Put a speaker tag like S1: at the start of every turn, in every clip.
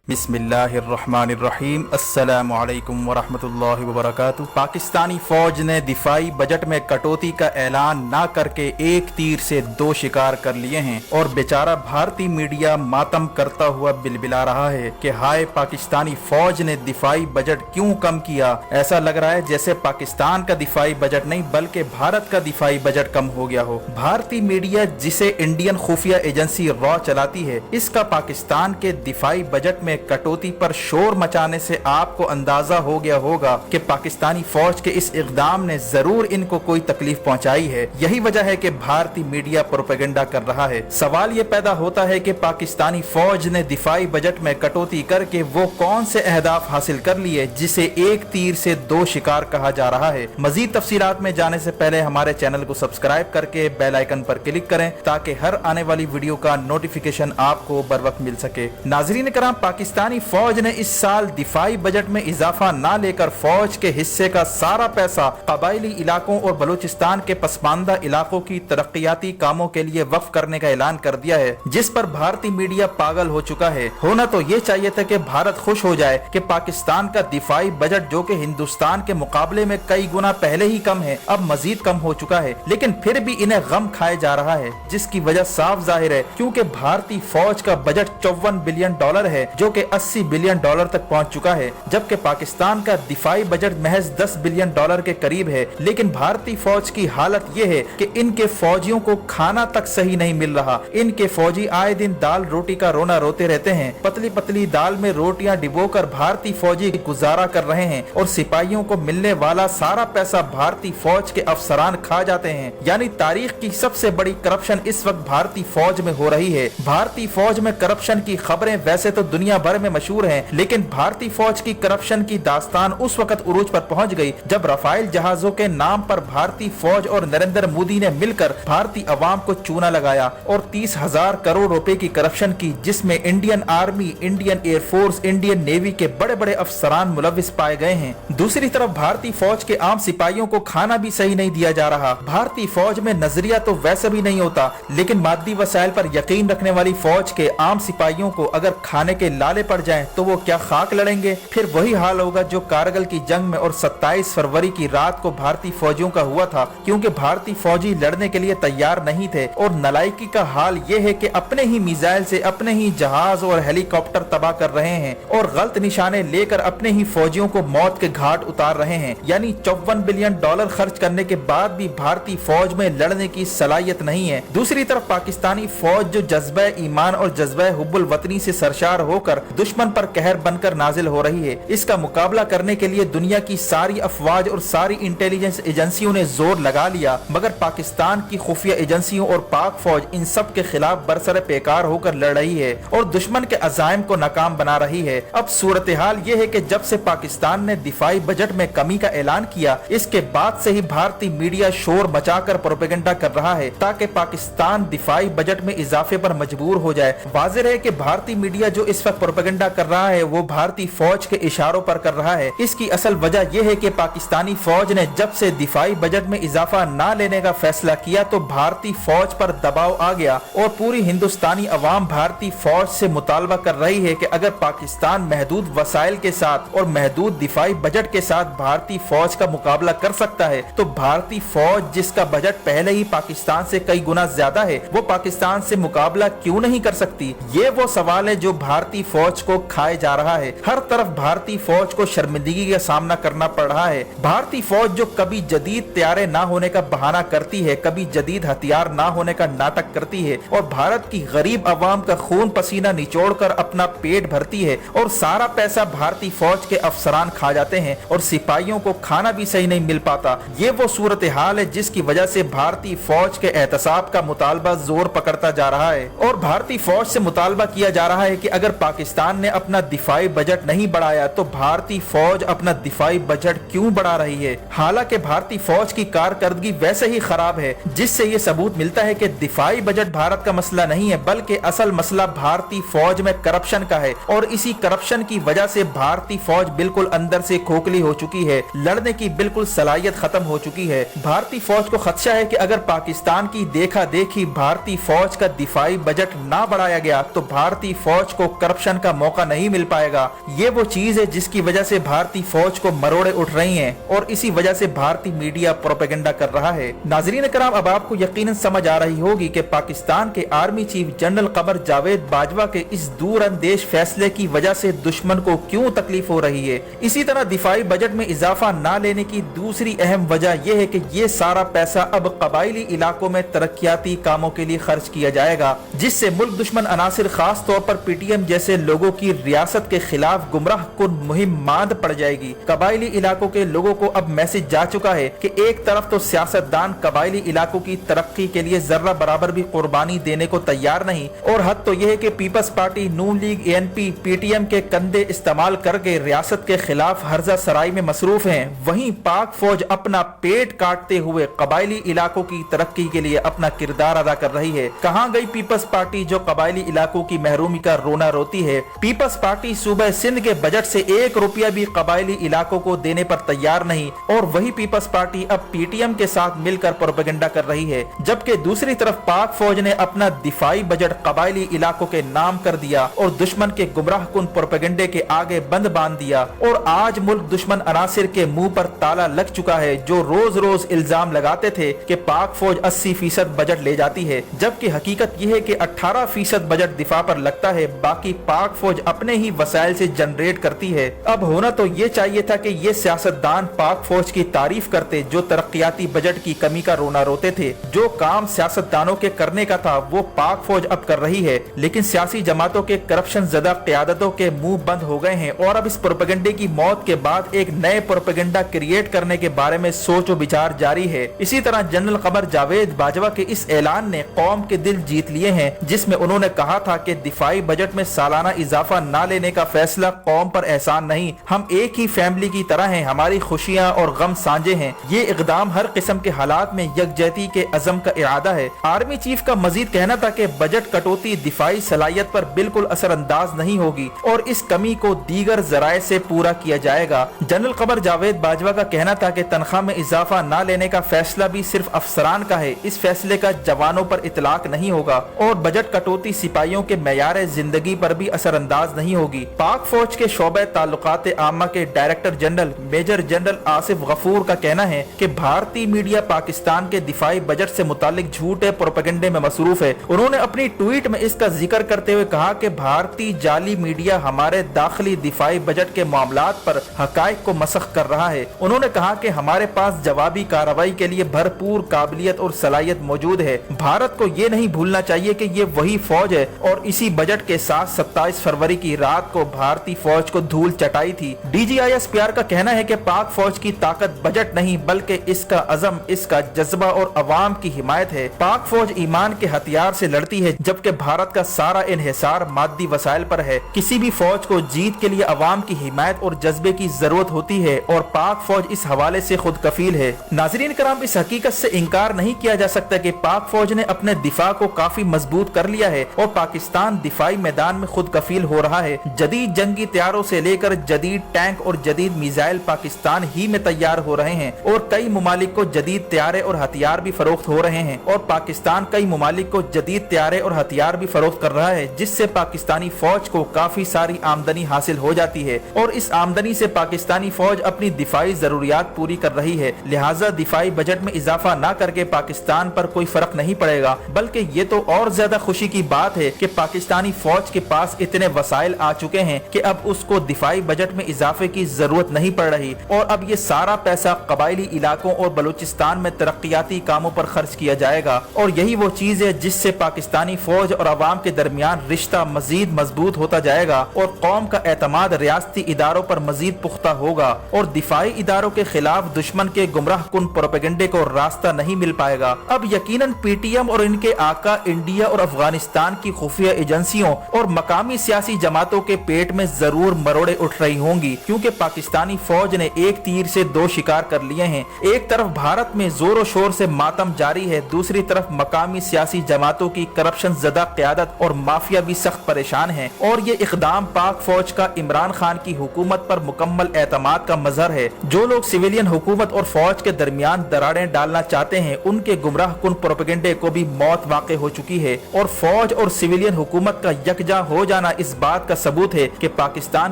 S1: बिस्मिल्लाहिर्रहमानिर्रहीम। अस्सलामु अलैकुम वरहमतुल्लाहि वबरकातुहू। पाकिस्तानी फौज ने दिफाई बजट में कटौती का ऐलान ना करके एक तीर से दो शिकार कर लिए हैं और बेचारा भारतीय मीडिया मातम करता हुआ बिलबिला रहा है कि हाय पाकिस्तानी फौज ने दिफाई बजट क्यों कम किया। ऐसा लग रहा है जैसे पाकिस्तान का दिफाई बजट नहीं बल्कि भारत का दिफाई बजट कम हो गया हो। भारतीय मीडिया जिसे इंडियन खुफिया एजेंसी रॉ चलाती है, इसका पाकिस्तान के दिफाई बजट में कटौती पर शोर मचाने से आपको अंदाजा हो गया होगा कि पाकिस्तानी फौज के इस इक़दाम ने जरूर इनको कोई तकलीफ पहुंचाई है। यही वजह है कि भारतीय मीडिया प्रोपेगेंडा कर रहा है। सवाल ये पैदा होता है कि पाकिस्तानी फौज ने दिफाई बजट में कटौती करके वो कौन से अहदाफ हासिल कर लिए जिसे एक तीर से दो शिकार कहा जा रहा है। मजीद तफसीलात में जाने से पहले हमारे चैनल को सब्सक्राइब करके बेल आइकन पर क्लिक करें ताकि हर आने वाली वीडियो का नोटिफिकेशन आपको बर वक्त मिल सके। नाजरीन कराम, पाकिस्तानी फौज ने इस साल दिफाई बजट में इजाफा ना लेकर फौज के हिस्से का सारा पैसा कबायली इलाकों और बलूचिस्तान के पसमानदा इलाकों की तरक्याती कामों के लिए वक्फ करने का ऐलान कर दिया है, जिस पर भारतीय मीडिया पागल हो चुका है। होना तो ये चाहिए था कि भारत खुश हो जाए कि पाकिस्तान का दिफाई बजट जो कि हिंदुस्तान के मुकाबले में कई गुना पहले ही कम है, अब मजीद कम हो चुका है, लेकिन फिर भी इन्हें गम खाए जा रहा है, जिसकी वजह साफ जाहिर है क्योंकि भारतीय फौज का बजट $54 बिलियन है जो कि $80 बिलियन तक पहुंच चुका है, जबकि पाकिस्तान का दिफाई बजट महज $10 बिलियन के करीब है। लेकिन भारतीय फौज की हालत यह है कि इनके फौजियों को खाना तक सही नहीं मिल रहा। इनके फौजी आए दिन दाल रोटी का रोना रोते रहते हैं। पतली पतली दाल में रोटियां डिबोकर भारतीय फौजी गुजारा कर रहे हैं और सिपाहियों को मिलने वाला सारा पैसा भारतीय फौज के अफसरान खा जाते हैं। यानी तारीख की सबसे बड़ी करप्शन इस वक्त भारतीय फौज में हो रही है। भारतीय फौज में करप्शन की खबरें वैसे तो दुनिया भर में मशहूर हैं, लेकिन भारतीय फौज की करप्शन की दास्तान उस वक्त उरूज पर पहुंच गई जब राफेल जहाजों के नाम पर भारतीय फौज और नरेंद्र मोदी ने मिलकर भारतीय अवाम को चूना लगाया और 30,000 करोड़ रुपए की करप्शन की, जिसमें Indian army, Indian air force, Indian navy के बड़े बड़े अफसरान मुलविस पाए गए हैं। दूसरी तरफ भारतीय फौज के आम सिपाहियों को खाना भी सही नहीं दिया जा रहा। भारतीय फौज में नजरिया तो वैसे भी नहीं होता, लेकिन मादी वसाइल पर यकीन रखने वाली फौज के आम सिपाहियों को अगर खाने के लाले पड़ जाएं तो वो क्या खाक लड़ेंगे। फिर वही हाल होगा जो कारगिल की जंग में और 27 फरवरी की रात को भारतीय फौजियों का हुआ था, क्योंकि भारतीय फौजी लड़ने के लिए तैयार नहीं थे। और नलायकी का हाल ये है कि अपने ही मिसाइल से अपने ही जहाज और हेलीकॉप्टर तबाह कर रहे हैं और गलत निशाने लेकर अपने ही फौजियों को मौत के घाट उतार रहे हैं। यानी $54 बिलियन खर्च करने के बाद भी भारतीय फौज में लड़ने की सलाहियत नहीं है। दूसरी तरफ पाकिस्तानी फौज जो जज्बा ईमान और जज्बा हुब्बुल वतनी से सरशार होकर दुश्मन पर कहर बनकर नाजिल हो रही है, इसका मुकाबला करने के लिए दुनिया की सारी अफवाज और सारी इंटेलिजेंस एजेंसियों ने जोर लगा लिया, मगर पाकिस्तान की खुफिया एजेंसियों और पाक फौज इन सब के खिलाफ बरसर पेकार होकर लड़ रही है और दुश्मन के अज़ाइम को नाकाम बना रही है। अब सूरत हाल ये है कि जब से पाकिस्तान ने दिफाई बजट में कमी का ऐलान किया, इसके बाद से ही भारतीय मीडिया शोर मचाकर प्रोपेगेंडा कर रहा है ताकि पाकिस्तान दिफाई बजट में इजाफे पर मजबूर हो जाए। वाज़ेह है कि भारतीय मीडिया जो इस वक्त प्रोपेगेंडा कर रहा है वो भारतीय फौज के इशारों पर कर रहा है। इसकी असल वजह यह है कि पाकिस्तानी फौज ने जब से दिफाई बजट में इजाफा न लेने का फैसला किया तो भारतीय फौज पर दबाव आ गया और पूरी हिंदुस्तानी अवाम भारतीय फौज से मुतालबा कर रही है कि अगर पाकिस्तान महदूद वसाइल के साथ और महदूद दिफाई बजट के साथ भारतीय फौज का मुकाबला कर सकता है तो भारतीय फौज जिसका बजट पहले ही पाकिस्तान से कई गुना ज्यादा है, वो पाकिस्तान से मुकाबला क्यों नहीं कर सकती। ये वो सवाल है जो भारतीय फौज को खाए जा रहा है। हर तरफ भारतीय फौज को शर्मिंदगी का सामना करना पड़ रहा है। भारतीय फौज जो कभी जदीद तैयारे ना होने का बहाना करती है, कभी जदीद हथियार ना होने का नाटक करती है और भारत की गरीब अवाम का खून पसीना निचोड़कर अपना पेट भरती है और सारा पैसा भारतीय फौज के अफसरान खा जाते हैं और सिपाहियों को खाना भी सही नहीं मिल पाता। ये वो सूरत हाल है जिसकी वजह से भारतीय फौज के एहतसाब का मुतालबा जोर पकड़ता जा रहा है और भारतीय फौज से मुतालबा किया जा रहा है कि अगर पाकिस्तान ने अपना दिफाई बजट नहीं बढ़ाया तो भारतीय फौज अपना दिफाई बजट क्यों बढ़ा रही है। हालांकि भारतीय फौज की कारकर्दगी वैसे ही खराब है, जिससे ये सबूत मिलता है कि दिफाई बजट भारत का मसला नहीं है बल्कि असल मसला भारतीय फौज में करप्शन का है और इसी करप्शन की वजह से भारतीय फौज बिल्कुल अंदर से खोखली हो चुकी है, लड़ने की बिल्कुल सलाहियत खत्म हो चुकी है। भारतीय फौज को खदशा है कि अगर पाकिस्तान की देखा देखी भारतीय फौज का दिफाई बजट ना बढ़ाया गया तो भारतीय फौज को करप्शन का मौका नहीं मिल पाएगा। ये वो चीज है जिसकी वजह से भारतीय फौज को मरोड़े उठ रही हैं और इसी वजह से भारतीय मीडिया प्रोपेगेंडा कर रहा है। नाजरीन कराम, अब आपको यकीनन समझ आ रही होगी कि पाकिस्तान के army chief general Qamar Javed Bajwa के इस दूरअंदेश फैसले की वजह से दुश्मन को क्यों तकलीफ हो रही है। इसी तरह दिफाई बजट में इजाफा न लेने की दूसरी अहम वजह यह है कि ये सारा पैसा अब कबायली इलाकों में तरक्याती कामों के लिए खर्च किया जाएगा, जिससे मुल्क दुश्मन अनासिर खास तौर पर पीटीएम जैसे लोगों की रियासत के खिलाफ गुमराह कुन मुहिम मांद पड़ जाएगी। कबायली इलाकों के लोगों को अब मैसेज जा चुका है कि एक तरफ तो सियासतदान कबायली इलाकों की तरक्की के लिए जर्रा बराबर भी कुर्बानी देने को तैयार नहीं, और हद तो यह है कि पीपल्स पार्टी, नून लीग, एएनपी, पीटीएम के कंधे इस्तेमाल करके रियासत के खिलाफ हर्जा सराई में मसरूफ हैं। वहीं पाक फौज अपना पेट काटते हुए कबायली इलाकों की तरक्की के लिए अपना किरदार अदा कर रही है। कहां गई पीपल्स पार्टी जो कबायली इलाकों की महरूमी का रोना रोती है। पीपल्स पार्टी सूबे सिंध के बजट से 1 रुपया भी कबायली इलाकों को देने पर तैयार नहीं, और वही पीपल्स पार्टी अब पीटीएम के साथ मिलकर प्रोपेगेंडा कर रही है। जबकि दूसरी तरफ पाक फौज ने अपना दिफाई बजट कबायली इलाकों के नाम कर दिया और दुश्मन के गुमराह कुन प्रोपेगेंडे के आगे बंद बांध दिया, और आज मुल्क दुश्मन अनासिर के मुंह पर ताला लग चुका है जो रोज रोज इल्जाम लगाते थे कि पाक फौज 80% बजट ले जाती है, जबकि हकीकत यह है कि 18% बजट दिफा पर लगता है, बाकी पाक फौज अपने ही वसाइल से जनरेट करती है। अब होना तो ये चाहिए था कि ये सियासतदान पाक फौज की तारीफ करते जो तरक्याती बजट की कमी का रोना रोते थे। जो काम सियासतदानों के करने का था वो पाक फौज अब कर रही है, लेकिन सियासी जमातों के करप्शन ज़दा क़यादतों के मुंह बंद हो गए हैं और अब इस प्रोपेगेंडे की मौत के बाद एक नए प्रोपेगेंडा क्रिएट करने के बारे में सोच विचार जारी है। इसी तरह जनरल कमर जावेद बाजवा के इस ऐलान ने कौम के दिल जीत लिए हैं, जिसमें उन्होंने कहा था कि दिफाई बजट में सालाना इजाफा न लेने का फैसला कौम पर एहसान नहीं, हम एक ही फैमिली की तरह हैं, हमारी खुशियां और गम साझे हैं। ये इकदाम हर किस्म के हालात में यकजहती के अज़म का इरादा है। आर्मी चीफ का मजीद कहना था कि बजट कटौती दिफाई सलाहियत पर बिल्कुल असरअंदाज नहीं होगी और इस कमी को दीगर जराए से पूरा किया जाएगा। जनरल कमर जावेद बाजवा का कहना था कि तनख्वाह में इजाफा न लेने का फैसला भी सिर्फ अफसरान का है, इस फैसले का जवानों पर इतलाक नहीं होगा, और बजट कटौती सिपाहियों के मेयार जिंदगी पर भी असरअंदाज नहीं होगी। पाक फौज के शोबे ताल्लुकात आमा के director general major general Asif Ghafoor का कहना है कि भारतीय मीडिया पाकिस्तान के दिफाई बजट से मुतालिक झूठे प्रोपेगेंडे में मसरूफ है। उन्होंने अपनी ट्वीट में इसका जिक्र करते हुए कहा कि भारतीय जाली मीडिया हमारे दाखिली दिफाई बजट के मामलात पर हकायक को मसख कर रहा है। उन्होंने कहा कि हमारे पास जवाबी कार्रवाई के लिए भरपूर काबिलियत और सलाहियत मौजूद है। भारत को ये नहीं भूलना चाहिए कि ये वही फौज है और इसी बजट के साथ 27 फरवरी की रात को भारतीय फौज को धूल चटाई थी। DGISPR का कहना है कि पाक फौज की ताकत बजट नहीं बल्कि इसका अज़म, इसका जज्बा और अवाम की हिमायत है। पाक फौज ईमान के हथियार से लड़ती है, जबकि भारत का सारा इन्हिसार मादी वसाइल पर है। किसी भी फौज को जीत के लिए अवाम की हिमायत और जज्बे की जरूरत होती है और पाक फौज इस हवाले से खुद कफील है। नाजरीन कराम, इस हकीकत से इनकार नहीं किया जा सकता कि पाक फौज ने अपने दिफा को काफी मजबूत कर लिया है और पाकिस्तान दिफाई मैदान में खुद कफील हो रहा है। जदीद जंगी तैयारों से लेकर जदीद टैंक और जदीद मिसाइल पाकिस्तान ही में तैयार हो रहे हैं और कई मुमालिक को जदीद तैयारे और हथियार भी फरोख्त हो रहे हैं, और पाकिस्तान कई मुमालिक को जदीद तैयारे और हथियार भी फरोख्त कर रहा है, जिससे पाकिस्तानी फौज को काफी सारी आमदनी हासिल हो जाती है और इस आमदनी से पाकिस्तानी फौज अपनी दिफाई जरूरियात पूरी कर रही है। लिहाजा दिफाई बजट में इजाफा न करके पाकिस्तान पर कोई फर्क नहीं पड़ेगा, बल्कि ये तो और ज्यादा खुशी की बात है कि पाकिस्तानी फौज के पास इतने वसाइल आ चुके हैं कि अब उसको दिफाई बजट में इजाफे की जरूरत नहीं पड़ रही और अब ये सारा पैसा कबायली इलाकों और बलूचिस्तान में तरक्याती कामों पर खर्च किया जाएगा। और यही वो चीज है जिससे पाकिस्तानी फौज और अवाम के दरमियान रिश्ता मजीद मजबूत होता जाएगा और कौम का एतमाद रियासती इदारों पर मजीद पुख्ता होगा और दिफाई इदारों के खिलाफ दुश्मन के गुमराह कुन प्रोपेगेंडे को रास्ता नहीं मिल पाएगा। अब यकीनन पीटीएम और इनके आका इंडिया और अफगानिस्तान की खुफिया एजेंसियों और मकामी सियासी जमातों के पेट में जरूर मरोड़े उठ रही होंगी, क्योंकि पाकिस्तानी फौज ने एक तीर से दो शिकार कर लिए हैं। एक तरफ भारत में जोरों शोर से मातम जारी है, दूसरी तरफ मकामी सियासी जमातों की करप्शन ज़दा क़यादत और माफिया भी सख्त परेशान है और ये इक़दाम पाक फौज का इमरान खान की हुकूमत पर मुकम्मल एतमाद का मजहर है। जो लोग सिविलियन हुकूमत और फौज के दरमियान दरारें डालना चाहते हैं, उनके गुमराह कुन प्रोपेगेंडे को भी मौत वाक़ हो चुकी है और फौज और सिविलियन हुकूमत का यकजा हो जाना होना इस बात का सबूत है कि पाकिस्तान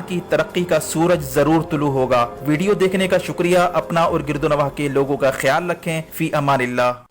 S1: की तरक्की का सूरज जरूर तुलू होगा। वीडियो देखने का शुक्रिया। अपना और गिरदोनवाह के लोगों का ख्याल रखें। फी अमानिल्लाह।